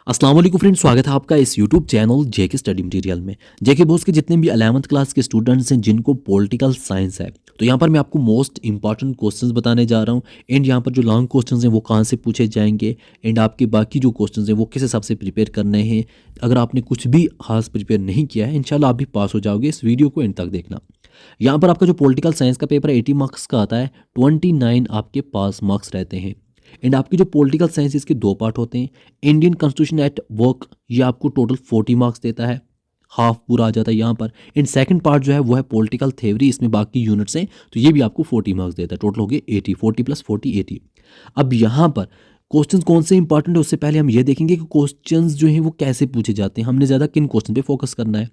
अस्सलाम वालेकुम फ्रेंड्स, स्वागत है आपका इस यूट्यूब चैनल जेके स्टडी मटेरियल में। जेके बोस के जितने भी 11th क्लास के स्टूडेंट्स हैं जिनको पॉलिटिकल साइंस है, तो यहाँ पर मैं आपको मोस्ट इंपॉर्टेंट क्वेश्चंस बताने जा रहा हूँ। एंड यहाँ पर जो लॉन्ग क्वेश्चंस हैं वो कहाँ से पूछे जाएंगे एंड आपके बाकी जो क्वेश्चंस हैं वो किस हिसाब से प्रिपेयर करने हैं। अगर आपने कुछ भी खास प्रिपेयर नहीं किया है, इंशाल्लाह आप भी पास हो जाओगे। इस वीडियो को एंड तक देखना। यहाँ पर आपका जो पॉलिटिकल साइंस का पेपर 80 मार्क्स का आता है, 29 आपके पास मार्क्स रहते हैं। एंड आपकी जो पॉलिटिकल साइंस इसके दो पार्ट होते हैं। इंडियन कॉन्स्टिट्यूशन एट वर्क, ये आपको टोटल 40 मार्क्स देता है, हाफ पूरा आ जाता है यहाँ पर। एंड सेकंड पार्ट जो है वो है पॉलिटिकल थ्योरी, इसमें बाकी यूनिट्स हैं, तो ये भी आपको 40 मार्क्स देता है। टोटल हो गए 80, 40 प्लस 40 80। अब यहाँ पर क्वेश्चंस कौन से इंपॉर्टेंट है उससे पहले हम ये देखेंगे कि क्वेश्चंस जो हैं वो कैसे पूछे जाते हैं, हमने ज़्यादा किन क्वेश्चन पे फोकस करना है।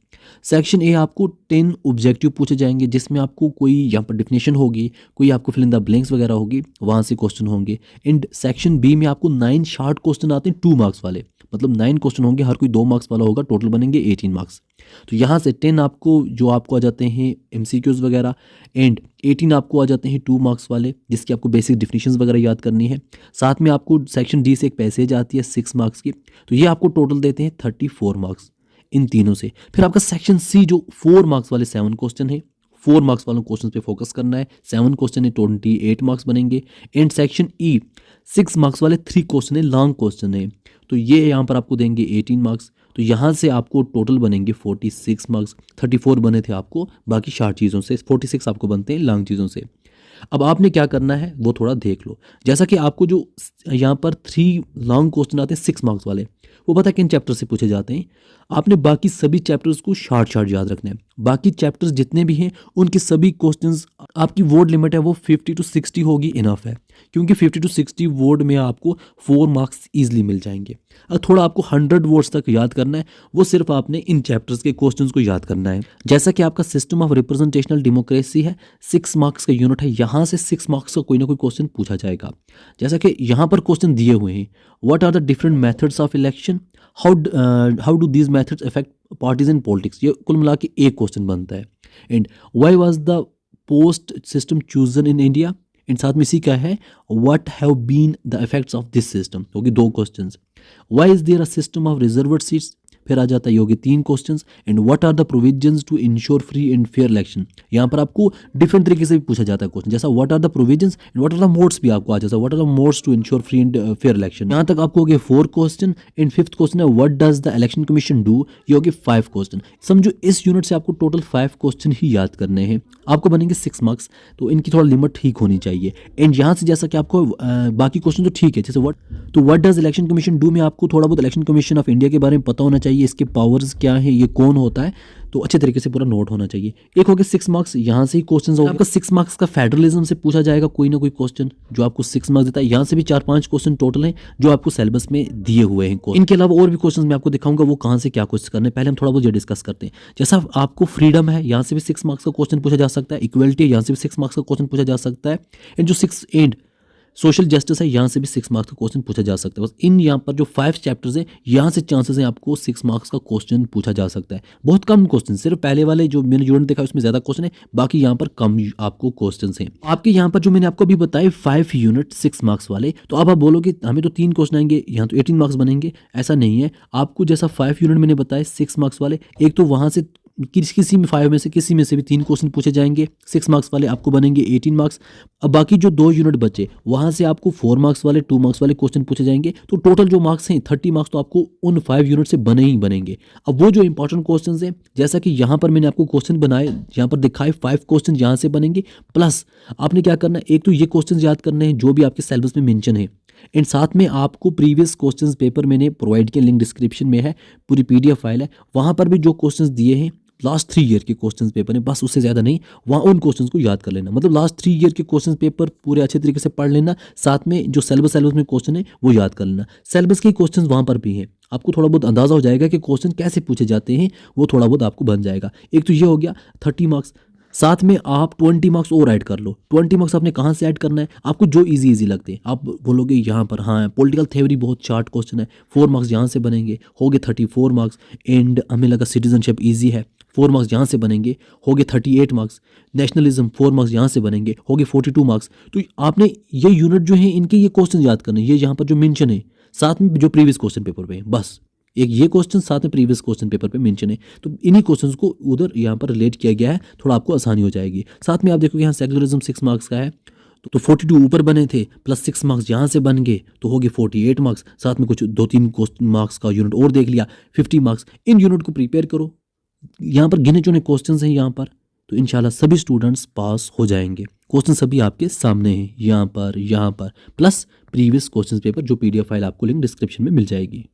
सेक्शन ए आपको 10 ऑब्जेक्टिव पूछे जाएंगे, जिसमें आपको कोई यहाँ पर डिफिनेशन होगी, कोई आपको फिल इन द ब्लैंक्स वगैरह होगी, वहाँ से क्वेश्चन होंगे। एंड सेक्शन बी में आपको 9 शार्ट क्वेश्चन आते हैं 2 मार्क्स वाले, मतलब 9 क्वेश्चन होंगे, हर कोई 2 मार्क्स वाला होगा, टोटल बनेंगे 18 मार्क्स। तो यहाँ से 10 आपको जो आपको आ जाते हैं एमसीक्यूज वगैरह, एंड 18 आपको आ जाते हैं 2 मार्क्स वाले, जिसकी आपको बेसिक डिफिनेशंस वगैरह याद करनी है। साथ में आपको सेक्शन डी से एक पैसेज आती है 6 मार्क्स की, तो ये आपको टोटल देते हैं 34 मार्क्स इन तीनों से। फिर आपका सेक्शन सी जो 4 मार्क्स वाले 7 क्वेश्चन है, 4 मार्क्स वालों क्वेश्चन पे फोकस करना है। 7 क्वेश्चन है, 28 मार्क्स बनेंगे। एंड सेक्शन ई 6 मार्क्स वाले 3 क्वेश्चन है, लॉन्ग क्वेश्चन है, तो ये यहाँ पर आपको देंगे 18 मार्क्स। तो यहाँ से आपको टोटल बनेंगे 46 मार्क्स। 34 बने थे आपको बाकी शार्ट चीज़ों से, 46 आपको बनते हैं लॉन्ग चीज़ों से। अब आपने क्या करना है वो थोड़ा देख लो। जैसा कि आपको जो यहाँ पर 3 लॉन्ग क्वेश्चन आते हैं 6 मार्क्स वाले, वो पता है किन चैप्टर से पूछे जाते हैं। आपने बाकी सभी चैप्टर्स को शार्ट याद रखना है। बाकी चैप्टर्स जितने भी हैं उनके सभी क्वेश्चंस, आपकी वर्ड लिमिट है वो 50 to 60 होगी, इनफ है, क्योंकि 50 to 60 वर्ड में आपको 4 मार्क्स ईजिली मिल जाएंगे। अगर थोड़ा आपको 100 वर्ड्स तक याद करना है, वो सिर्फ आपने इन चैप्टर्स के क्वेश्चंस को याद करना है। जैसा कि आपका सिस्टम ऑफ रिप्रेजेंटेशनल डेमोक्रेसी है, 6 मार्क्स का यूनिट है, यहाँ से 6 मार्क्स का कोई ना कोई क्वेश्चन पूछा जाएगा। जैसा कि यहाँ पर क्वेश्चन दिए हुए हैं, what are the different methods of election, how do these methods affect parties in politics, ये कुल मिला के एक क्वेश्चन बनता है। And why was the post system chosen in India, and साथ में इसी का है what have been the effects of this system, होगी 2 questions. Why is there a system of reserved seats, फिर आ जाता है योगी 3 questions. And what are the provisions to ensure free and fair election, यहाँ पर आपको डिफरेंट तरीके से भी पूछा जाता है क्वेश्चन, जैसा what are the provisions and what are the modes भी आपको आ जाता है, what are the modes to ensure free and fair election. यहाँ तक आपको हो गए 4 क्वेश्चन। एंड 5th क्वेश्चन है what does the election commission do, ये हो गए 5 क्वेश्चन। समझो इस यूनिट से आपको टोटल 5 क्वेश्चन ही याद करने हैं, आपको बनेंगे 6 मार्क्स, तो इनकी थोड़ा लिमिट ठीक होनी चाहिए। एंड यहाँ से जैसा कि आपको बाकी क्वेश्चन तो ठीक है, जैसे what does election commission do में आपको थोड़ा बहुत इलेक्शन कमीशन ऑफ इंडिया के बारे में पता होना चाहिए, इसके पावर्स क्या है, ये कौन होता है, तो अच्छे तरीके से पूरा नोट होना चाहिए। एक हो गया 6 मार्क्स, यहाँ से ही क्वेश्चन होगा। आपका 6 मार्क्स का फेडरलिज्म से पूछा जाएगा कोई ना कोई क्वेश्चन, जो आपको 6 मार्क्स देता है। यहाँ से भी 4-5 क्वेश्चन टोटल हैं जो आपको सिलेबस में दिए हुए हैं। इनके अलावा और भी क्वेश्चन मैं आपको दिखाऊंगा वो कहाँ से क्या क्वेश्चन करने, पहले हम थोड़ा बहुत ये डिस्कस करते हैं। जैसा आपको फ्रीडम है, यहाँ से भी 6 मार्क्स का क्वेश्चन पूछा जा सकता है। इक्वलिटी है, यहाँ से भी 6 मार्क्स का क्वेश्चन पूछा जा सकता है। एंड जो 6 एंड सोशल जस्टिस है, यहाँ से भी 6 मार्क्स का क्वेश्चन पूछा जा सकता है। बस इन यहाँ पर जो 5 चैप्टर्स हैं, यहाँ से चांसेस हैं आपको 6 मार्क्स का क्वेश्चन पूछा जा सकता है। बहुत कम क्वेश्चन, सिर्फ पहले वाले जो मैंने यूनिट देखा उसमें ज़्यादा क्वेश्चन है, बाकी यहाँ पर कम आपको क्वेश्चन हैं। आपके यहाँ पर जो मैंने आपको अभी बताए 5 यूनिट 6 मार्क्स वाले, तो अब आप बोलोगे हमें तो 3 क्वेश्चन आएंगे, यहाँ तो 18 मार्क्स बनेंगे। ऐसा नहीं है, आपको जैसा 5 यूनिट मैंने बताए 6 मार्क्स वाले, एक तो वहाँ से किसी में 5 में से किसी में से भी 3 क्वेश्चन पूछे जाएंगे 6 मार्क्स वाले, आपको बनेंगे 18 मार्क्स। अब बाकी जो 2 यूनिट बचे वहाँ से आपको 4 मार्क्स वाले 2 मार्क्स वाले क्वेश्चन पूछे जाएंगे, तो टोटल जो मार्क्स हैं 30 मार्क्स तो आपको उन 5 यूनिट से बने ही बनेंगे। अब वो जो इंपॉर्टेंट क्वेश्चन हैं, जैसा कि यहाँ पर मैंने आपको क्वेश्चन बनाए, यहाँ पर दिखाए 5 क्वेश्चन यहाँ से बनेंगे, प्लस आपने क्या करना है, एक तो ये क्वेश्चन याद करने हैं जो भी आपके सिलेबस में मेंशन है। एंड साथ में आपको प्रीवियस क्वेश्चंस पेपर मैंने प्रोवाइड किया, लिंक डिस्क्रिप्शन में है, पूरी PDF फाइल है, वहाँ पर भी जो क्वेश्चंस दिए हैं लास्ट 3 ईयर के क्वेश्चन पेपर है, बस उससे ज़्यादा नहीं, वहाँ उन क्वेश्चंस को याद कर लेना। मतलब लास्ट 3 ईयर के क्वेश्चन पेपर पूरे अच्छे तरीके से पढ़ लेना, साथ में जो सिलेबस में क्वेश्चन है वो याद कर लेना। सिलेबस के क्वेश्चन वहाँ पर भी हैं, आपको थोड़ा बहुत अंदाज़ा हो जाएगा कि क्वेश्चन कैसे पूछे जाते हैं, वो थोड़ा बहुत आपको बन जाएगा। एक तो ये हो गया 30 मार्क्स, साथ में आप 20 मार्क्स और ऐड कर लो। 20 मार्क्स आपने कहाँ से ऐड करना है, आपको जो इजी लगते हैं। आप बोलोगे यहाँ पर हाँ पॉलिटिकल थ्योरी बहुत शार्ट क्वेश्चन है, 4 मार्क्स यहाँ से बनेंगे, हो गए 34 मार्क्स। एंड हमें लगा सिटीजनशिप ईजी है, 4 मार्क्स यहाँ से बनेंगे, हो गए 38 मार्क्स। नेशनलिज्म 4 मार्क्स यहाँ से बनेंगे, हो गए 42 मार्क्स। तो आपने ये यूनिट जो है इनके ये क्वेश्चन याद करने, ये यहाँ पर जो मेंशन है साथ में जो प्रीवियस क्वेश्चन पेपर पे हैं, बस एक ये क्वेश्चन साथ में प्रीवियस क्वेश्चन पेपर पे मेंशन है, तो इन्हीं क्वेश्चंस को उधर यहाँ पर रिलेट किया गया है, थोड़ा आपको आसानी हो जाएगी। साथ में आप देखोगे यहाँ सेक्युलरिज्म 6 मार्क्स का है, तो 42 ऊपर बने थे प्लस 6 मार्क्स यहाँ से बन गए तो हो गए 48 मार्क्स, साथ में कुछ 2-3 मार्क्स का यूनिट और देख लिया 50 मार्क्स। इन यूनिट को प्रिपेयर करो, यहाँ पर गिने चुने क्वेश्चंस हैं यहाँ पर, तो इंशाल्लाह सभी स्टूडेंट्स पास हो जाएंगे। क्वेश्चन सभी आपके सामने हैं यहाँ पर प्लस प्रीवियस क्वेश्चन पेपर जो PDF फाइल आपको लिंक डिस्क्रिप्शन में मिल जाएगी।